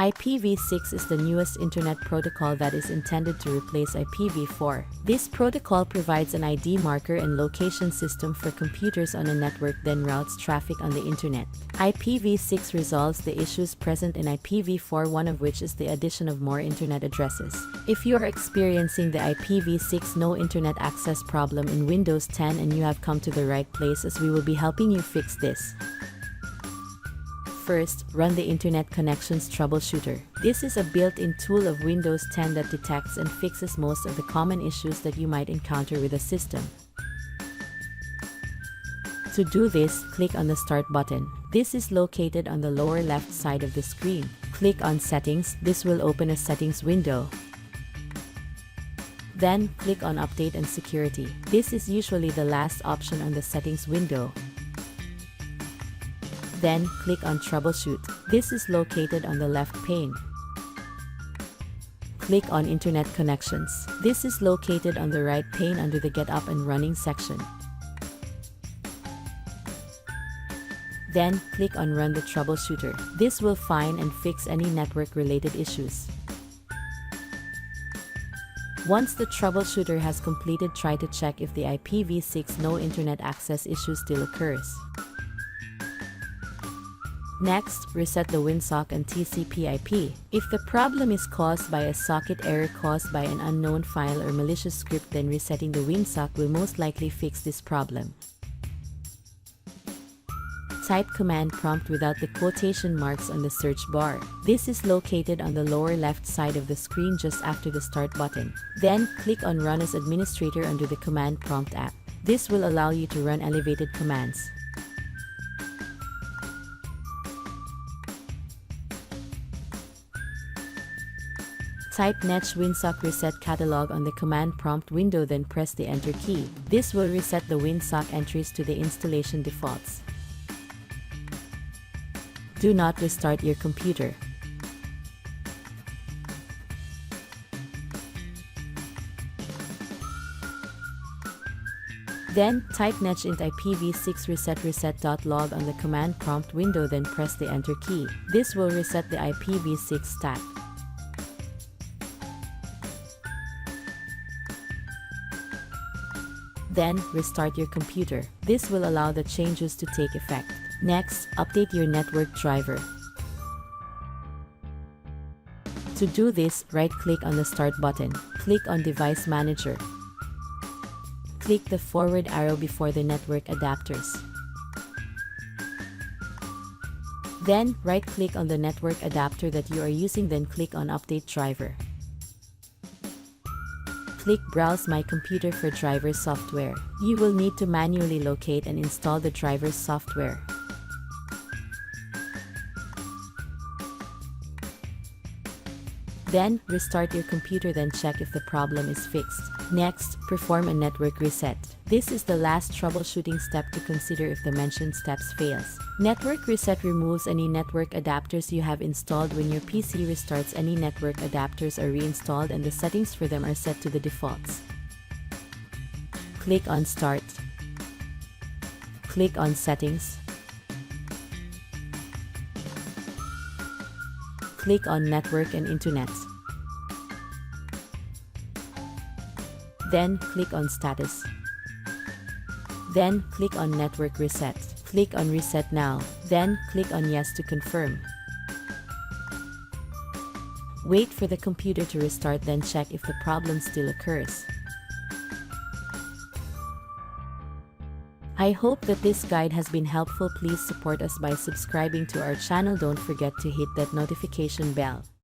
IPv6 is the newest internet protocol that is intended to replace IPv4. This protocol provides an ID marker and location system for computers on a network, then routes traffic on the internet. IPv6 resolves the issues present in IPv4, one of which is the addition of more internet addresses. If you are experiencing the IPv6 no internet access problem in Windows 10, and you have come to the right place, as we will be helping you fix this. First, run the Internet Connections Troubleshooter. This is a built-in tool of Windows 10 that detects and fixes most of the common issues that you might encounter with a system. To do this, click on the Start button. This is located on the lower left side of the screen. Click on Settings. This will open a settings window. Then, click on Update and Security. This is usually the last option on the settings window. Then, click on Troubleshoot. This is located on the left pane. Click on Internet Connections. This is located on the right pane under the Get Up and Running section. Then, click on Run the Troubleshooter. This will find and fix any network-related issues. Once the troubleshooter has completed, try to check if the IPv6 no internet access issue still occurs. Next, reset the winsock and TCP IP. If the problem is caused by a socket error caused by an unknown file or malicious script, then resetting the winsock will most likely fix this problem. Type command prompt without the quotation marks on the search bar. This is located on the lower left side of the screen just after the Start button. Then, click on Run as Administrator under the Command Prompt app. This will allow you to run elevated commands. Type netsh winsock reset catalog on the command prompt window, then press the Enter key. This will reset the winsock entries to the installation defaults. Do not restart your computer. Then, type netsh int IPv6 reset.log on the command prompt window, then press the Enter key. This will reset the IPv6 stack. Then, restart your computer. This will allow the changes to take effect. Next, update your network driver. To do this, right-click on the Start button. Click on Device Manager. Click the forward arrow before the network adapters. Then, right-click on the network adapter that you are using, then click on Update Driver. Click Browse My Computer for driver software. You will need to manually locate and install the driver's software. Then, restart your computer, then check if the problem is fixed. Next, perform a network reset. This is the last troubleshooting step to consider if the mentioned steps fails. Network reset removes any network adapters you have installed. When your PC restarts, any network adapters are reinstalled and the settings for them are set to the defaults. Click on Start. Click on Settings. Click on Network and Internet. Then, click on Status. Then, click on Network Reset. Click on Reset Now. Then, click on Yes to confirm. Wait for the computer to restart, then check if the problem still occurs. I hope that this guide has been helpful. Please support us by subscribing to our channel. Don't forget to hit that notification bell.